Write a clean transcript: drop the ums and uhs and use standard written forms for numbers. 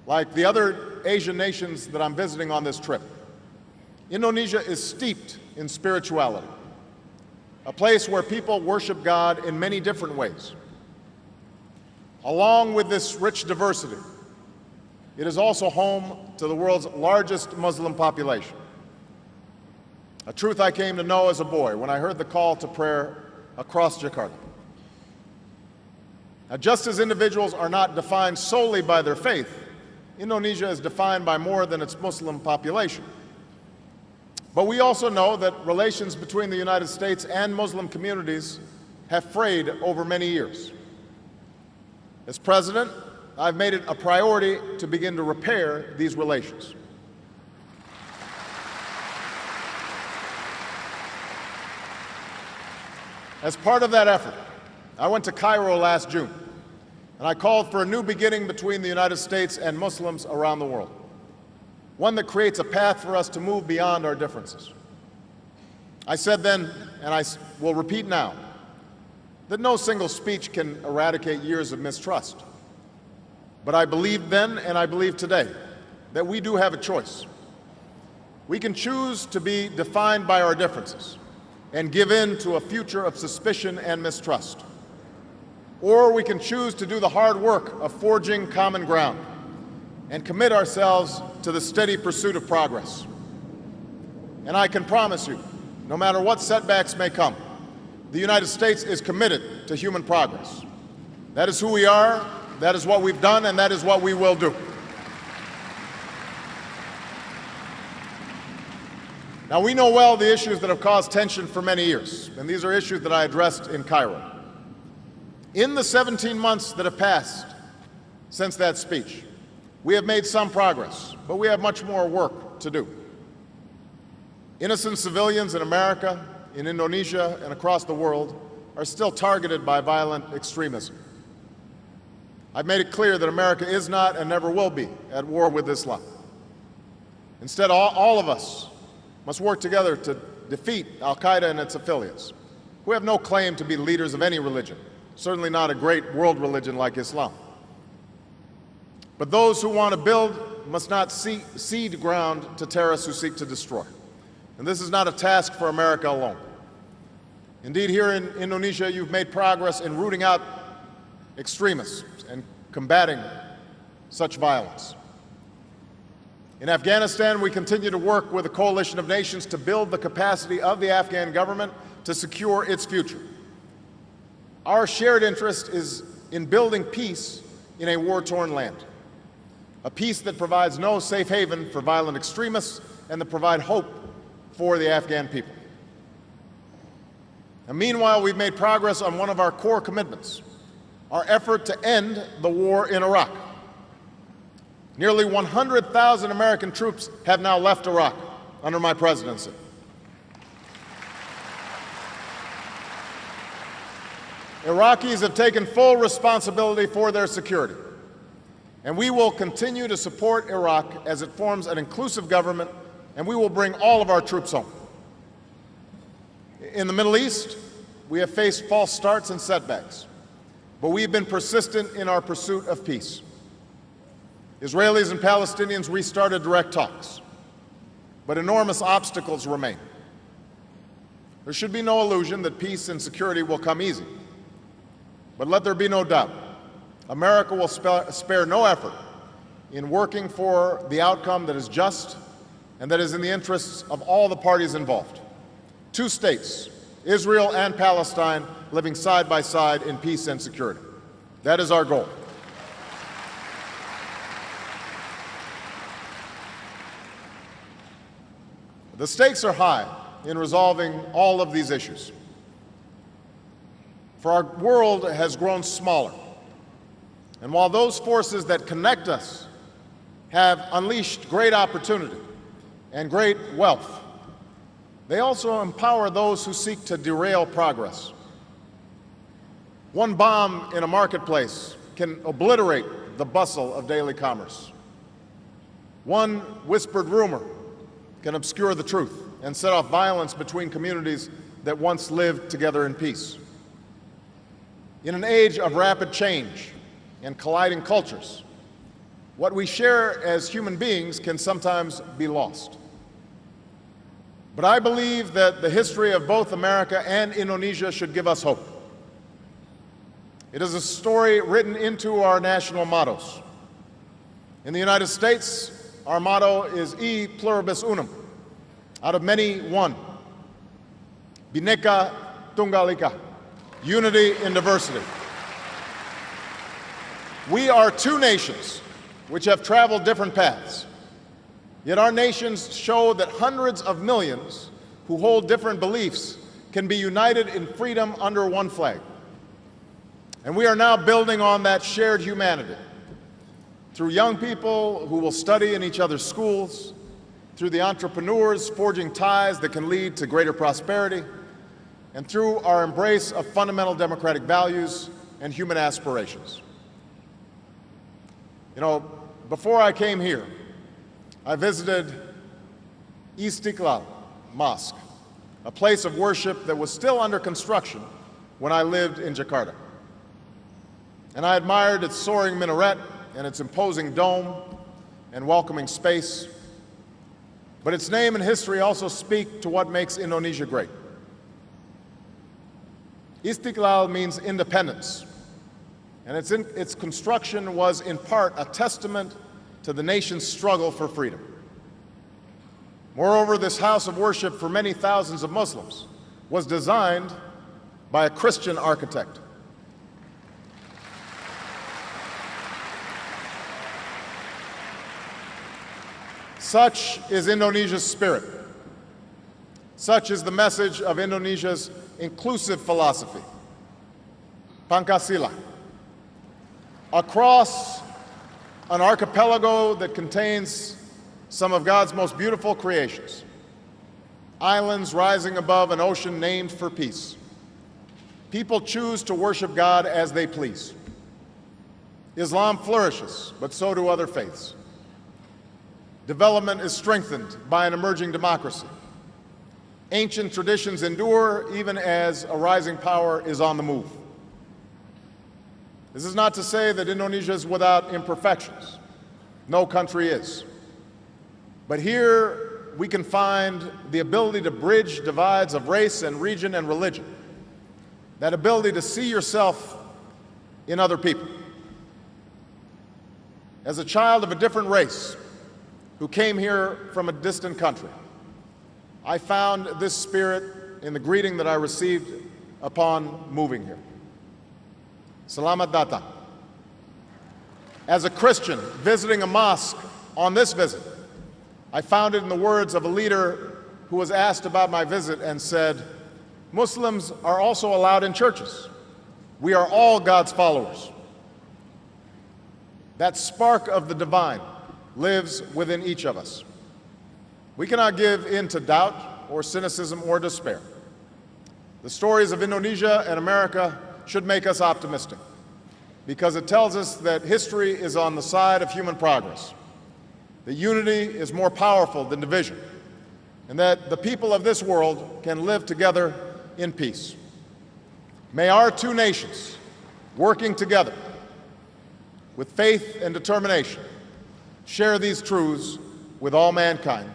like the other Asian nations that I'm visiting on this trip, Indonesia is steeped in spirituality, a place where people worship God in many different ways. Along with this rich diversity, it is also home to the world's largest Muslim population, a truth I came to know as a boy when I heard the call to prayer across Jakarta. Now, just as individuals are not defined solely by their faith, Indonesia is defined by more than its Muslim population. But we also know that relations between the United States and Muslim communities have frayed over many years. As president, I've made it a priority to begin to repair these relations. As part of that effort, I went to Cairo last June, and I called for a new beginning between the United States and Muslims around the world, one that creates a path for us to move beyond our differences. I said then, and I will repeat now, that no single speech can eradicate years of mistrust. But I believed then, and I believe today, that we do have a choice. We can choose to be defined by our differences and give in to a future of suspicion and mistrust. Or we can choose to do the hard work of forging common ground and commit ourselves to the steady pursuit of progress. And I can promise you, no matter what setbacks may come, the United States is committed to human progress. That is who we are, that is what we've done, and that is what we will do. Now, we know well the issues that have caused tension for many years, and these are issues that I addressed in Cairo. In the 17 months that have passed since that speech, we have made some progress, but we have much more work to do. Innocent civilians in America, in Indonesia, and across the world are still targeted by violent extremism. I've made it clear that America is not and never will be at war with Islam. Instead, all of us must work together to defeat al-Qaeda and its affiliates, who have no claim to be leaders of any religion, certainly not a great world religion like Islam. But those who want to build must not cede ground to terrorists who seek to destroy. And this is not a task for America alone. Indeed, here in Indonesia, you've made progress in rooting out extremists and combating such violence. In Afghanistan, we continue to work with a coalition of nations to build the capacity of the Afghan government to secure its future. Our shared interest is in building peace in a war-torn land, a peace that provides no safe haven for violent extremists and that provide hope for the Afghan people. And meanwhile, we've made progress on one of our core commitments, our effort to end the war in Iraq. Nearly 100,000 American troops have now left Iraq under my presidency. Iraqis have taken full responsibility for their security, and we will continue to support Iraq as it forms an inclusive government, and we will bring all of our troops home. In the Middle East, we have faced false starts and setbacks, but we've been persistent in our pursuit of peace. Israelis and Palestinians restarted direct talks, but enormous obstacles remain. There should be no illusion that peace and security will come easy. But let there be no doubt, America will spare no effort in working for the outcome that is just and that is in the interests of all the parties involved. Two states, Israel and Palestine, living side by side in peace and security. That is our goal. The stakes are high in resolving all of these issues. For our world has grown smaller. And while those forces that connect us have unleashed great opportunity and great wealth, they also empower those who seek to derail progress. One bomb in a marketplace can obliterate the bustle of daily commerce. One whispered rumor can obscure the truth and set off violence between communities that once lived together in peace. In an age of rapid change and colliding cultures, what we share as human beings can sometimes be lost. But I believe that the history of both America and Indonesia should give us hope. It is a story written into our national mottos. In the United States, our motto is E pluribus unum, out of many, one. Bhinneka Tunggal Ika, unity in diversity. We are two nations which have traveled different paths. Yet our nations show that hundreds of millions who hold different beliefs can be united in freedom under one flag. And we are now building on that shared humanity through young people who will study in each other's schools, through the entrepreneurs forging ties that can lead to greater prosperity, and through our embrace of fundamental democratic values and human aspirations. You know, before I came here, I visited Istiqlal Mosque, a place of worship that was still under construction when I lived in Jakarta. And I admired its soaring minaret and its imposing dome and welcoming space. But its name and history also speak to what makes Indonesia great. Istiqlal means independence, and its construction was in part a testament to the nation's struggle for freedom. Moreover, this house of worship for many thousands of Muslims was designed by a Christian architect. Such is Indonesia's spirit. Such is the message of Indonesia's inclusive philosophy, Pancasila. Across an archipelago that contains some of God's most beautiful creations, islands rising above an ocean named for peace, people choose to worship God as they please. Islam flourishes, but so do other faiths. Development is strengthened by an emerging democracy. Ancient traditions endure even as a rising power is on the move. This is not to say that Indonesia is without imperfections. No country is. But here we can find the ability to bridge divides of race and region and religion, that ability to see yourself in other people. As a child of a different race who came here from a distant country, I found this spirit in the greeting that I received upon moving here. Selamat datang. As a Christian visiting a mosque on this visit, I found it in the words of a leader who was asked about my visit and said, Muslims are also allowed in churches. We are all God's followers. That spark of the divine lives within each of us. We cannot give in to doubt or cynicism or despair. The stories of Indonesia and America should make us optimistic, because it tells us that history is on the side of human progress, that unity is more powerful than division, and that the people of this world can live together in peace. May our two nations, working together with faith and determination, share these truths with all mankind.